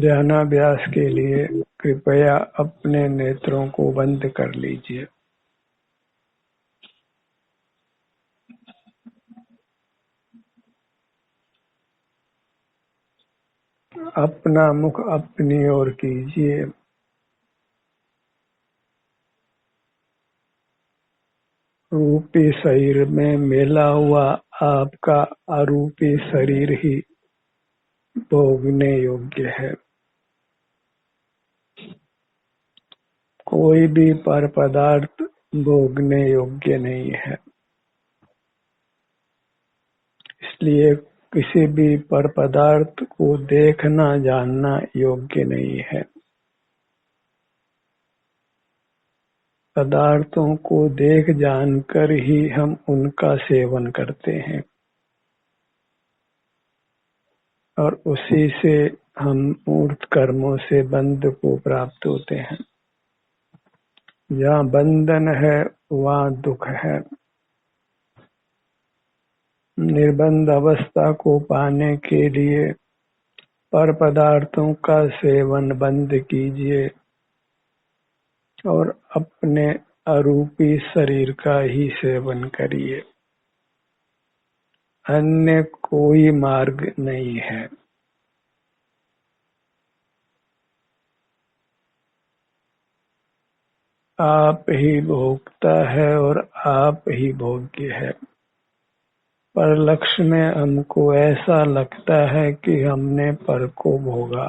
ध्यानाभ्यास के लिए कृपया अपने नेत्रों को बंद कर लीजिए। अपना मुख अपनी ओर कीजिए। रूपी शरीर में मिला हुआ आपका अरूपी शरीर ही भोगने योग्य है। कोई भी पर पदार्थ भोगने योग्य नहीं है। इसलिए किसी भी पर पदार्थ को देखना जानना योग्य नहीं है। पदार्थों को देख जानकर ही हम उनका सेवन करते हैं और उसी से हम मूर्त कर्मों से बंध को प्राप्त होते हैं। जहाँ बंधन है वहाँ दुख है। निर्बंध अवस्था को पाने के लिए पर पदार्थों का सेवन बंद कीजिए और अपने अरूपी शरीर का ही सेवन करिए। अन्य कोई मार्ग नहीं है। आप ही भोगता है और आप ही भोग्य है। पर लक्ष्य में हमको ऐसा लगता है कि हमने पर को भोगा,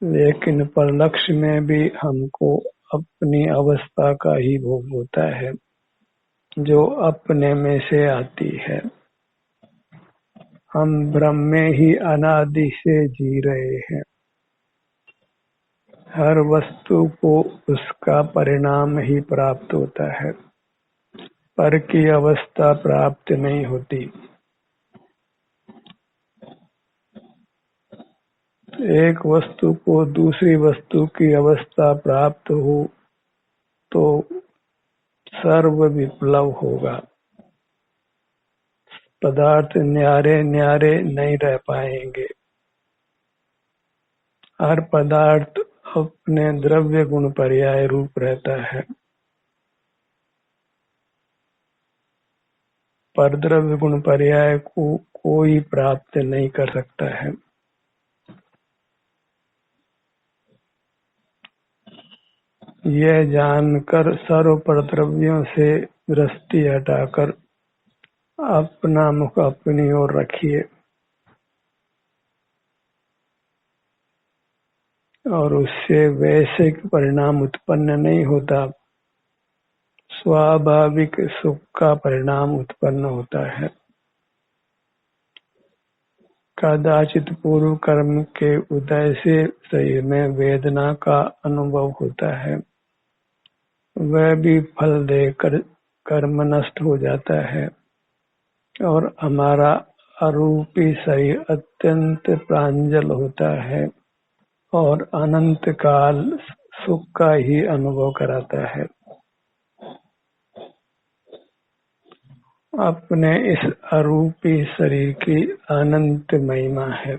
लेकिन पर लक्ष्य में भी हमको अपनी अवस्था का ही भोग होता है जो अपने में से आती है। हम ब्रह्म में ही अनादि से जी रहे हैं। हर वस्तु को उसका परिणाम ही प्राप्त होता है। पर की अवस्था प्राप्त नहीं होती। एक वस्तु को दूसरी वस्तु की अवस्था प्राप्त हो तो सर्व विप्लव होगा। पदार्थ न्यारे न्यारे नहीं रह पाएंगे। हर पदार्थ अपने द्रव्य गुण पर्याय रूप रहता है। पर द्रव्य गुण पर्याय को कोई प्राप्त नहीं कर सकता है। यह जानकर सर्व पर द्रव्यों से दृष्टि हटाकर अपना मुख अपनी ओर रखिए और उससे वैश्विक परिणाम उत्पन्न नहीं होता। स्वाभाविक सुख का परिणाम उत्पन्न होता है। कदाचित पूर्व कर्म के उदय से शरीर में वेदना का अनुभव होता है। वह भी फल देकर कर्म नष्ट हो जाता है और हमारा अरूपी शरीर अत्यंत प्रांजल होता है और अनंत काल सुख का ही अनुभव कराता है। अपने इस अरूपी शरीर की अनंत महिमा है।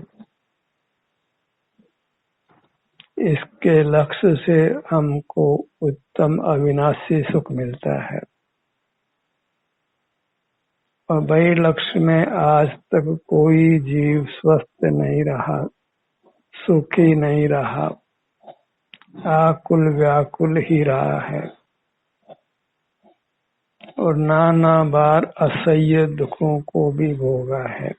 इसके लक्ष्य से हमको उत्तम अविनाशी सुख मिलता है और वही लक्ष्य में आज तक कोई जीव स्वस्थ नहीं रहा, सुखी नहीं रहा, आकुल व्याकुल ही रहा है और नाना बार असह्य दुखों को भी भोगा है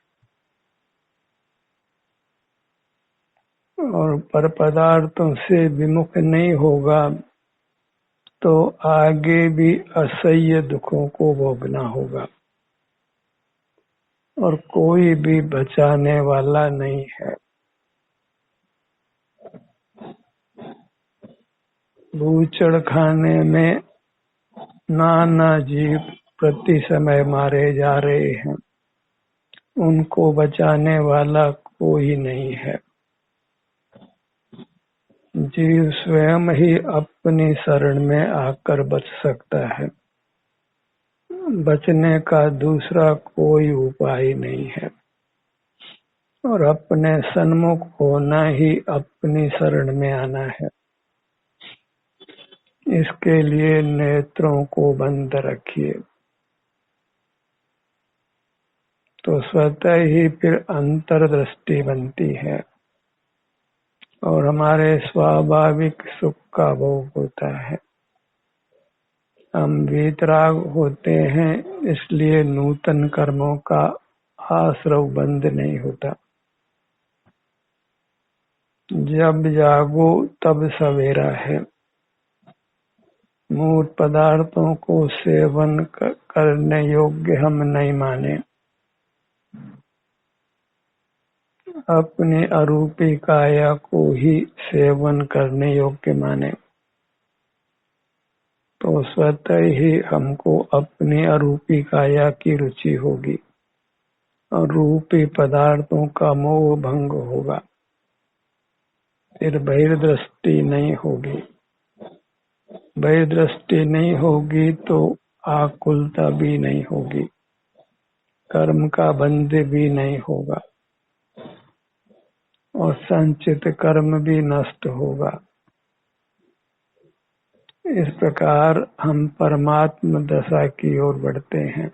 और पर पदार्थों से विमुख नहीं होगा तो आगे भी असह्य दुखों को भोगना होगा और कोई भी बचाने वाला नहीं है। भूचड़ खाने में नाना जीव प्रति समय मारे जा रहे हैं। उनको बचाने वाला कोई नहीं है। जीव स्वयं ही अपनी शरण में आकर बच सकता है। बचने का दूसरा कोई उपाय नहीं है और अपने सन्मुख होना ही अपनी शरण में आना है। इसके लिए नेत्रों को बंद रखिए, तो स्वतः ही फिर अंतर्दृष्टि बनती है और हमारे स्वाभाविक सुख का भोग होता है। हम वीतराग होते हैं, इसलिए नूतन कर्मों का आश्रव बंद नहीं होता। जब जागो तब सवेरा है। मूर्त पदार्थों को सेवन करने योग्य हम नहीं माने, अपनी अरूपी काया को ही सेवन करने योग्य माने, तो स्वतः ही हमको अपनी अरूपी काया की रुचि होगी और रूपी पदार्थों का मोह भंग होगा। फिर बहिर्दृष्टि नहीं होगी। बहिर्दृष्टि नहीं होगी तो आकुलता भी नहीं होगी, कर्म का बंध भी नहीं होगा और संचित कर्म भी नष्ट होगा। इस प्रकार हम परमात्म दशा की ओर बढ़ते हैं।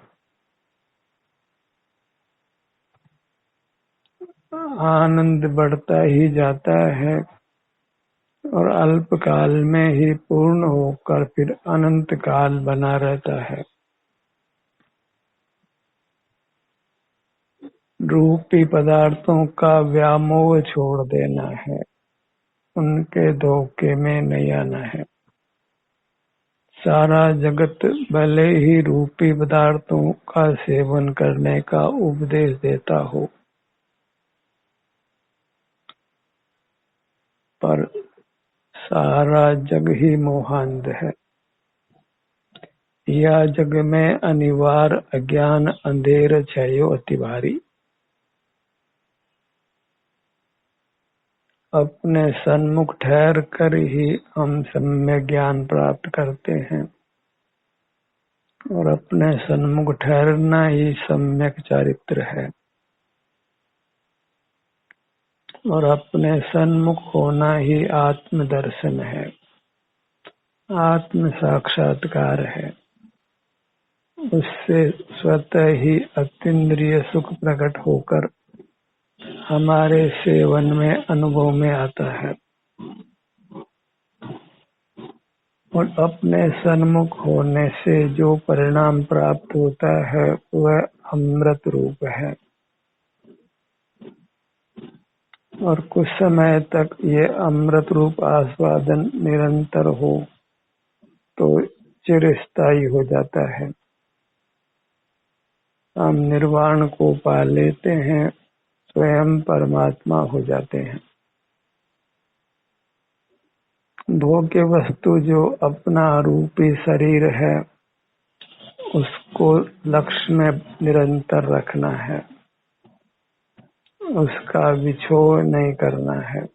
आनंद बढ़ता ही जाता है और अल्प काल में ही पूर्ण होकर फिर अनंत काल बना रहता है। रूपी पदार्थों का व्यामोह छोड़ देना है, उनके धोखे में नहीं आना है। सारा जगत भले ही रूपी पदार्थों का सेवन करने का उपदेश देता हो, पर सारा जग ही मोहांध है। यह जग में अनिवार्य अज्ञान अंधेर छायो अति भारी। अपने सन्मुख ठहर कर ही हम सम्यक ज्ञान प्राप्त करते हैं और अपने सन्मुख ठहरना ही सम्यक चरित्र है और अपने सन्मुख होना ही आत्म दर्शन है, आत्म साक्षात्कार है। उससे स्वतः ही अतीन्द्रिय सुख प्रकट होकर हमारे सेवन में अनुभव में आता है और अपने सन्मुख होने से जो परिणाम प्राप्त होता है वह अमृत रूप है और कुछ समय तक ये अमृत रूप आस्वादन निरंतर हो तो चिरस्थायी हो जाता है। हम निर्वाण को पा लेते हैं, स्वयं परमात्मा हो जाते हैं। भोग्य वस्तु जो अपना रूपी शरीर है, उसको लक्ष्य में निरंतर रखना है, उसका विछोह नहीं करना है।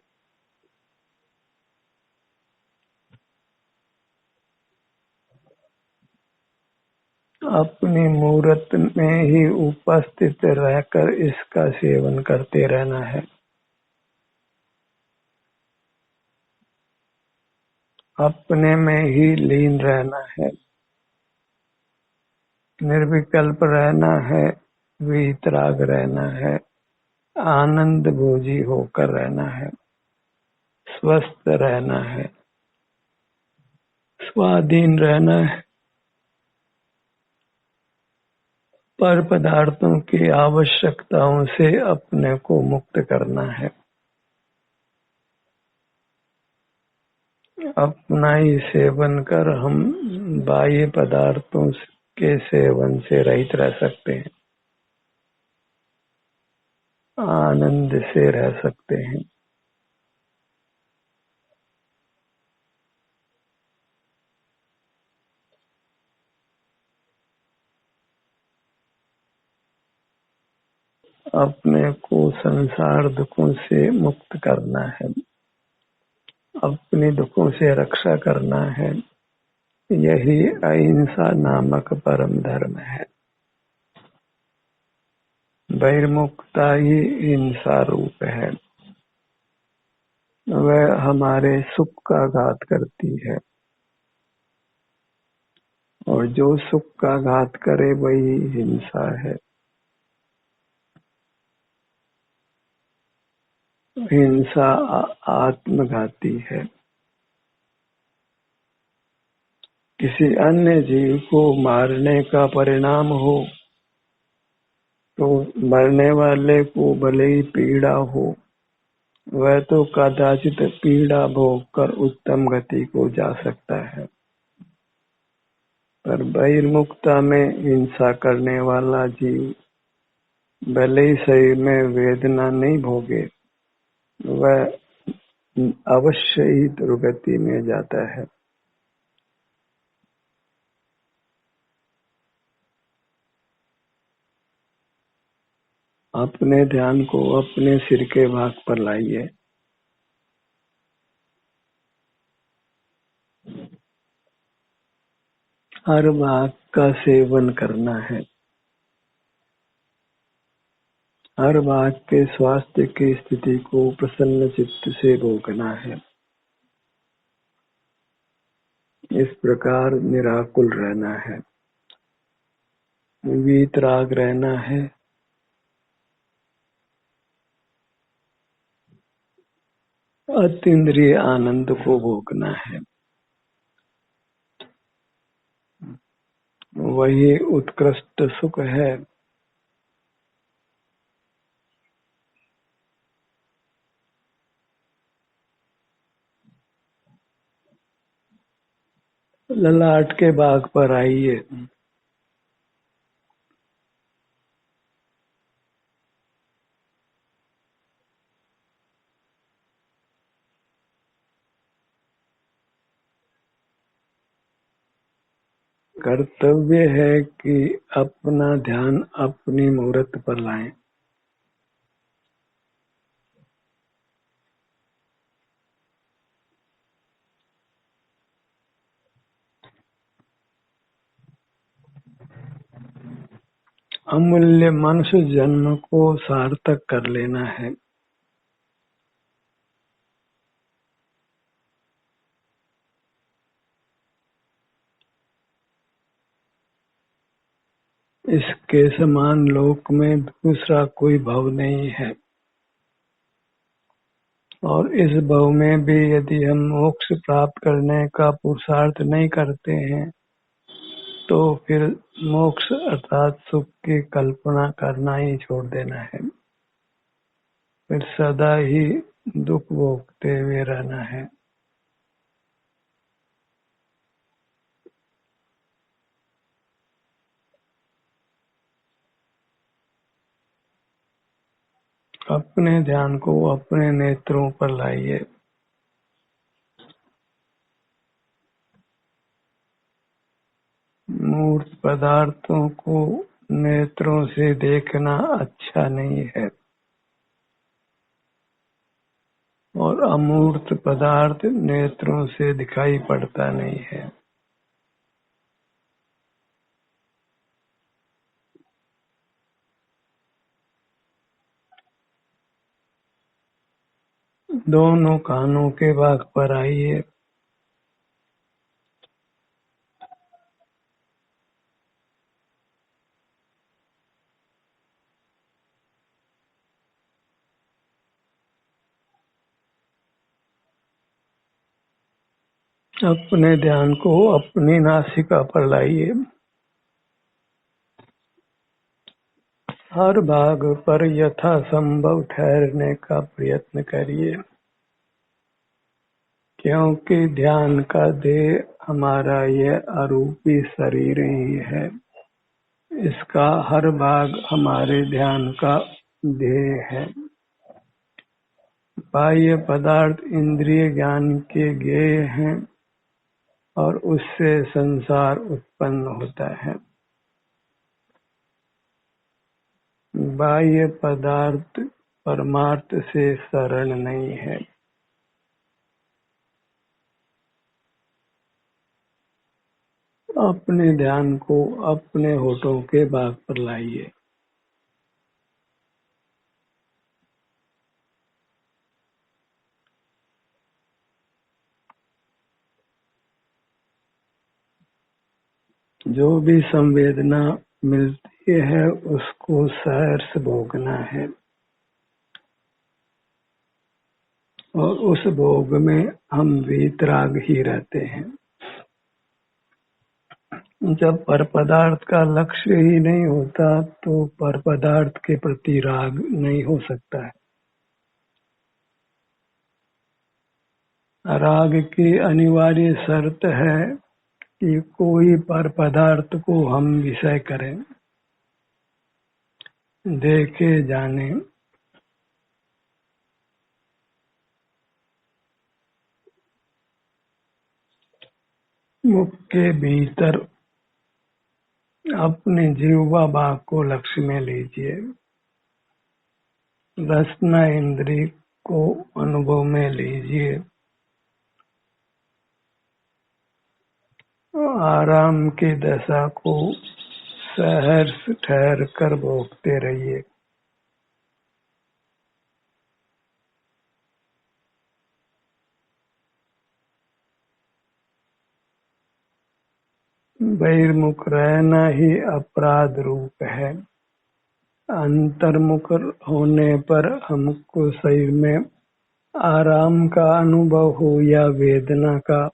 अपनी मूर्त में ही उपस्थित रहकर इसका सेवन करते रहना है। अपने में ही लीन रहना है, निर्विकल्प रहना है, वीतराग रहना है, आनंद भोजी होकर रहना है, स्वस्थ रहना है, स्वाधीन रहना है, पर पदार्थों की आवश्यकताओं से अपने को मुक्त करना है। अपना ही सेवन कर हम बाह्य पदार्थों के सेवन से रहित रह सकते हैं, आनंद से रह सकते हैं। अपने को संसार दुखों से मुक्त करना है, अपने दुखों से रक्षा करना है। यही अहिंसा नामक परम धर्म है। बहिर्मुखता ही हिंसा रूप है। वह हमारे सुख का घात करती है, और जो सुख का घात करे वही हिंसा है। हिंसा आत्मघाती है। किसी अन्य जीव को मारने का परिणाम हो तो मरने वाले को भले ही पीड़ा हो, वह तो कदाचित पीड़ा भोग कर उत्तम गति को जा सकता है, पर बहिर्मुखता में हिंसा करने वाला जीव भले ही शरीर में वेदना नहीं भोगे, वह अवश्य ही दुर्गति में जाता है। अपने ध्यान को अपने सिर के भाग पर लाइए। हर भाग का सेवन करना है। हर भाग के स्वास्थ्य की स्थिति को प्रसन्न चित्त से भोगना है। इस प्रकार निराकुल रहना है, वीतराग रहना है, अतीन्द्रिय आनंद को भोगना है। वही उत्कृष्ट सुख है। ललाट के भाग पर आइए। कर्तव्य है कि अपना ध्यान अपनी मूर्त पर लाएं। अमूल्य मनुष्य जन्म को सार्थक कर लेना है। इसके समान लोक में दूसरा कोई भव नहीं है, और इस भव में भी यदि हम मोक्ष प्राप्त करने का पुरुषार्थ नहीं करते हैं, तो फिर मोक्ष अर्थात सुख की कल्पना करना ही छोड़ देना है। फिर सदा ही दुख भोगते हुए रहना है। अपने ध्यान को अपने नेत्रों पर लाइए। मूर्त पदार्थों को नेत्रों से देखना अच्छा नहीं है, और अमूर्त पदार्थ नेत्रों से दिखाई पड़ता नहीं है। दोनों कानों के भाग पर आइए। अपने ध्यान को अपनी नासिका पर लाइए। हर भाग पर यथासंभव ठहरने का प्रयत्न करिए, क्योंकि ध्यान का ध्येय हमारा यह अरूपी शरीर ही है। इसका हर भाग हमारे ध्यान का ध्येय है। बाह्य पदार्थ इंद्रिय ज्ञान के ज्ञेय हैं, और उससे संसार उत्पन्न होता है। बाह्य पदार्थ परमार्थ से शरण नहीं है। अपने ध्यान को अपने होठों के भाग पर लाइए। जो भी संवेदना मिलती है उसको सहर्ष भोगना है और उस भोग में हम वीतराग ही रहते हैं। जब पर पदार्थ का लक्ष्य ही नहीं होता तो पर पदार्थ के प्रति राग नहीं हो सकता है। राग की अनिवार्य शर्त है कि कोई पर पदार्थ को हम विषय करें, देखे, जाने। मुख के भीतर अपने जीवा भाग को लक्ष्य में लीजिए। रसना इंद्रिय को अनुभव में लीजिए। आराम की दशा को सहर्ष ठहर कर भोगते रहिए। बहिर्मुख रहना ही अपराध रूप है। अंतर्मुख होने पर हमको शरीर में आराम का अनुभव हो या वेदना का,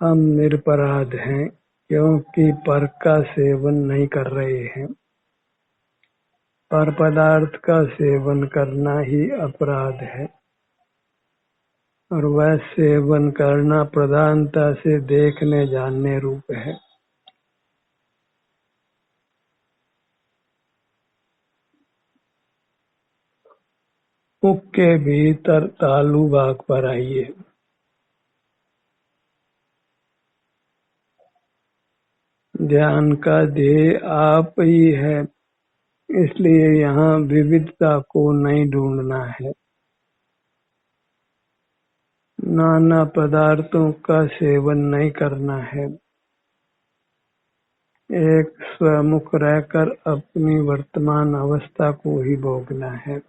हम निरपराध हैं क्योंकि पर का सेवन नहीं कर रहे हैं। पर पदार्थ का सेवन करना ही अपराध है और वह सेवन करना प्रधानता से देखने जानने रूप है। मुख के भीतर तालु भाग पर आइए। ध्यान का ध्येय आप ही है, इसलिए यहाँ विविधता को नहीं ढूंढना है। नाना पदार्थों का सेवन नहीं करना है। एक स्वमुख रहकर अपनी वर्तमान अवस्था को ही भोगना है।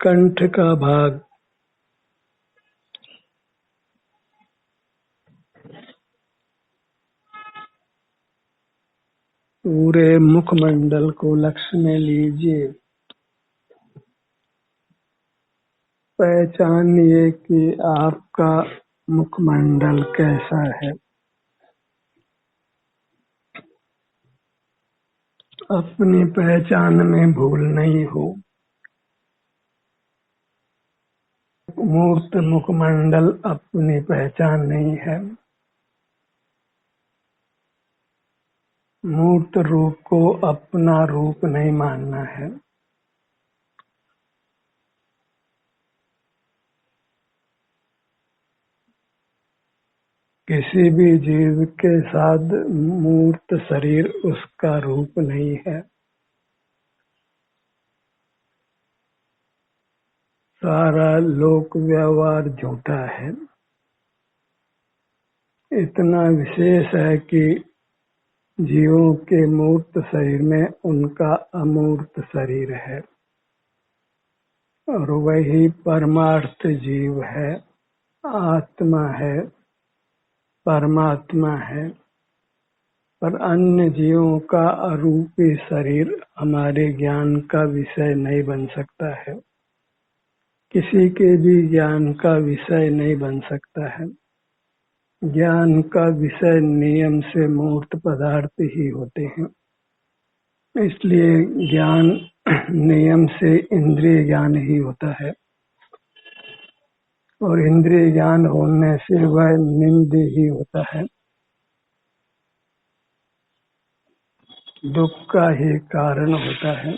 कंठ का भाग पूरे मुखमंडल को लक्ष्य में लीजिए। पहचानिए कि आपका मुखमंडल कैसा है। अपनी पहचान में भूल नहीं हो। मूर्त मुखमंडल अपनी पहचान नहीं है। मूर्त रूप को अपना रूप नहीं मानना है। किसी भी जीव के साथ मूर्त शरीर उसका रूप नहीं है। सारा लोक व्यवहार झूठा है। इतना विशेष है कि जीवों के मूर्त शरीर में उनका अमूर्त शरीर है और वही परमार्थ जीव है, आत्मा है, परमात्मा है। पर अन्य जीवों का अरूपी शरीर हमारे ज्ञान का विषय नहीं बन सकता है। किसी के भी ज्ञान का विषय नहीं बन सकता है। ज्ञान का विषय नियम से मूर्त पदार्थ ही होते हैं। इसलिए ज्ञान नियम से इंद्रिय ज्ञान ही होता है और इंद्रिय ज्ञान होने से वह निंद्य ही होता है, दुख का ही कारण होता है।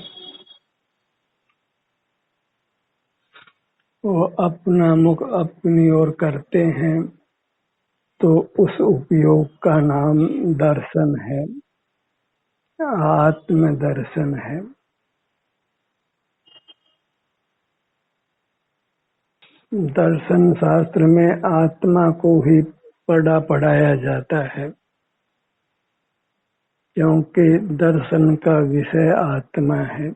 वो अपना मुख अपनी ओर करते हैं तो उस उपयोग का नाम दर्शन है, आत्म दर्शन है। दर्शन शास्त्र में आत्मा को ही पढ़ाया जाता है क्योंकि दर्शन का विषय आत्मा है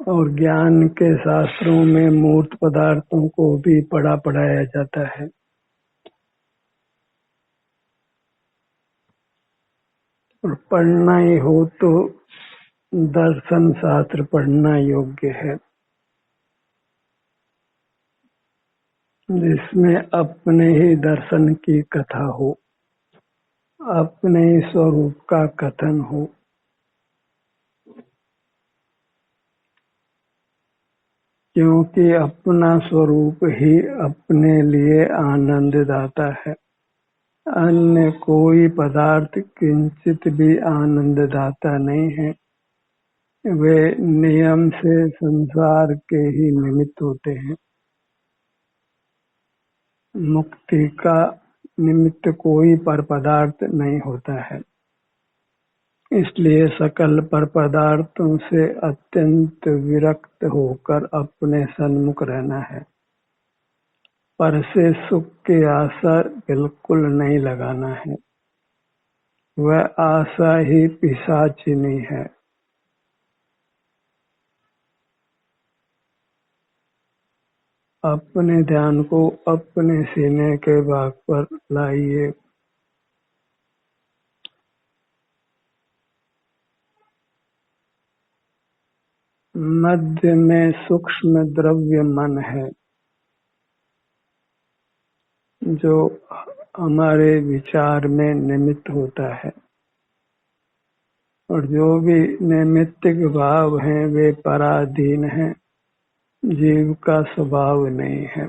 और ज्ञान के शास्त्रों में मूर्त पदार्थों को भी पढ़ाया जाता है। और पढ़ना ही हो तो दर्शन शास्त्र पढ़ना योग्य है, जिसमें अपने ही दर्शन की कथा हो, अपने ही स्वरूप का कथन हो। क्योंकि अपना स्वरूप ही अपने लिए आनंद दाता है। अन्य कोई पदार्थ किंचित भी आनंद दाता नहीं है। वे नियम से संसार के ही निमित्त होते हैं। मुक्ति का निमित्त कोई पर पदार्थ नहीं होता है। इसलिए सकल पर पदार्थों से अत्यंत विरक्त होकर अपने सन्मुख रहना है। पर से सुख की आशा बिल्कुल नहीं लगाना है। वह आशा ही पिशाचिनी है। अपने ध्यान को अपने सीने के भाग पर लाइए। मध्य में सूक्ष्म द्रव्य मन है, जो हमारे विचार में निमित्त होता है। और जो भी नैमित्तिक भाव हैं वे पराधीन हैं, जीव का स्वभाव नहीं है।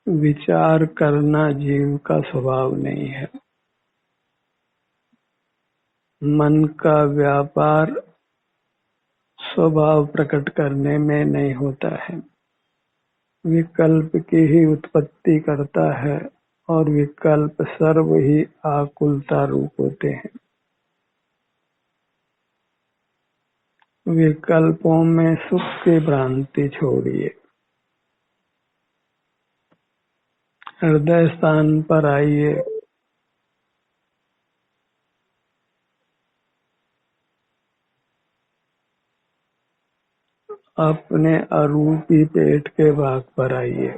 विचार करना जीव का स्वभाव नहीं है। मन का व्यापार स्वभाव प्रकट करने में नहीं होता है। विकल्प की ही उत्पत्ति करता है और विकल्प सर्व ही आकुलता रूप होते हैं। विकल्पों में सुख की भ्रांति छोड़िए। हृदय स्थान पर आइए। अपने अरूपी पेट के भाग पर आइए।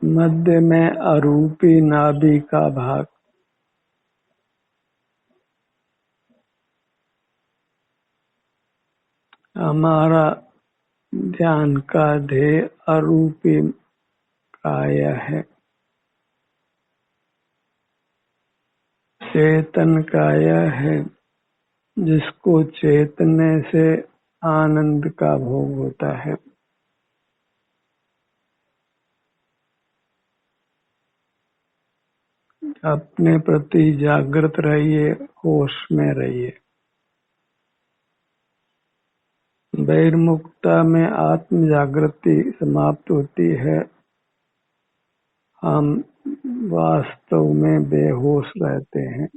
मध्य में अरूपी नाभि का भाग। हमारा ध्यान का ध्येय अरूपी काया है। चेतन काया है, जिसको चेतने से आनंद का भोग होता है। अपने प्रति जागृत रहिए, होश में रहिए। बहिर्मुखता में आत्म जागृति समाप्त होती है। हम वास्तव में बेहोश रहते हैं।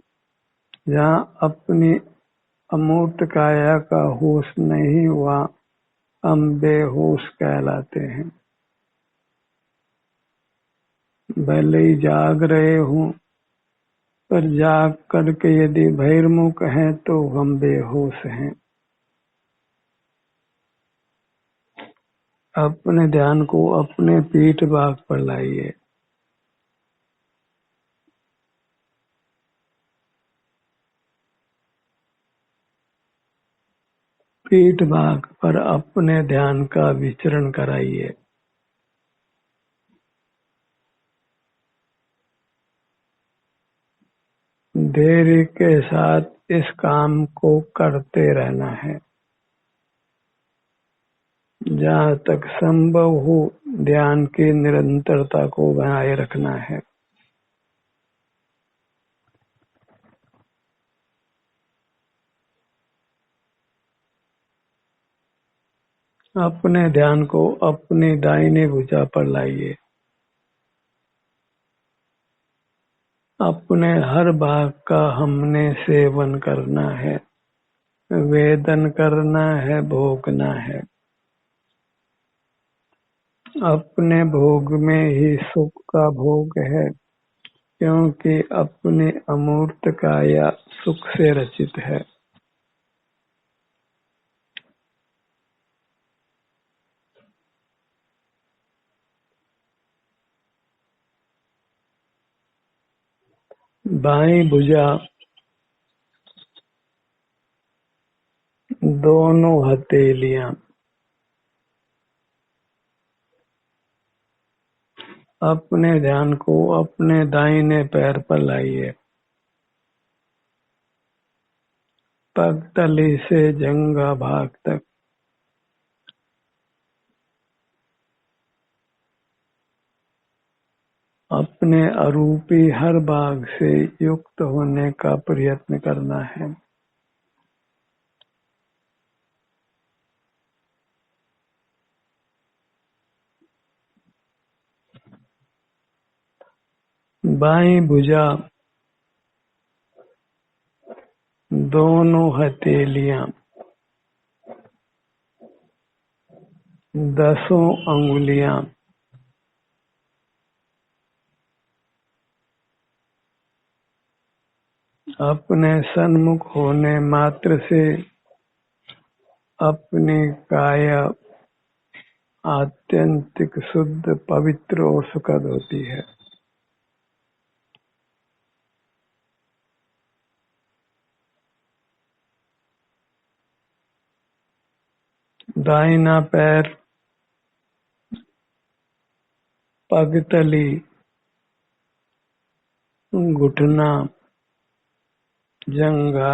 जहाँ अपनी अमूर्त काया का होश नहीं हुआ, हम बेहोश कहलाते हैं। भले ही जाग रहे हों, पर जाग करके यदि बहिर्मुख हैं तो हम बेहोश हैं। अपने ध्यान को अपने पीठ भाग पर लाइए। पीठ भाग पर अपने ध्यान का विचरण कराइए। धैर्य के साथ इस काम को करते रहना है। जहाँ तक संभव हो ध्यान की निरंतरता को बनाए रखना है। अपने ध्यान को अपनी दाहिनी भुजा पर लाइए। अपने हर भाग का हमने सेवन करना है, वेदन करना है, भोगना है। अपने भोग में ही सुख का भोग है, क्योंकि अपने अमूर्त काया सुख से रचित है। बाईं भुजा दोनों हथेलियां अपने ध्यान को अपने दाहिने पैर पर लाइए। पगतली से जंघा भाग तक अपने अरूपी हर भाग से युक्त होने का प्रयत्न करना है। बाईं भुजा दोनों हथेलियां 10 अंगुलियां अपने सन्मुख होने मात्र से अपनी काया आत्यंतिक शुद्ध, पवित्र और सुखद होती है। दाहिना पैर पगतली, घुटना, जंघा,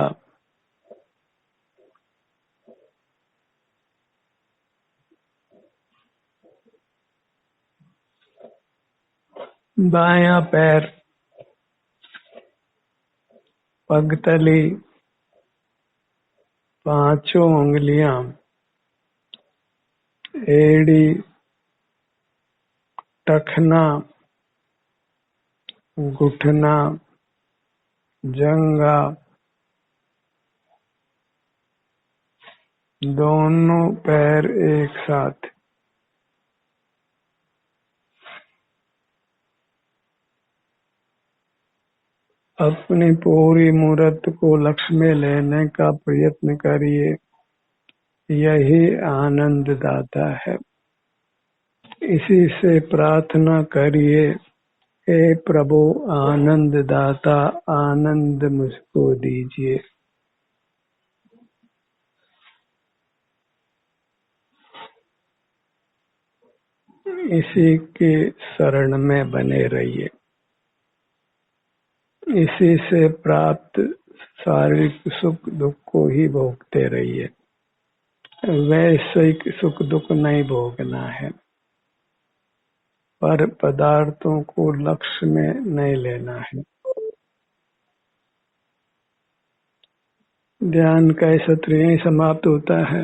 बायां पैर पगतली, पांचों उंगलियां, एड़ी, टखना, घुटना, जंघा, दोनों पैर एक साथ अपनी पूरी मूर्त को लक्ष्य में लेने का प्रयत्न करिए। यही आनंद दाता है। इसी से प्रार्थना करिए, हे प्रभु आनंद दाता, आनंद मुझको दीजिए। इसी के शरण में बने रहिए। इसी से प्राप्त शारीरिक सुख दुख को ही भोगते रहिए। वैश्विक सुख दुख नहीं भोगना है, पर पदार्थों को लक्ष्य में नहीं लेना है। ध्यान का सत्र यहीं समाप्त होता है।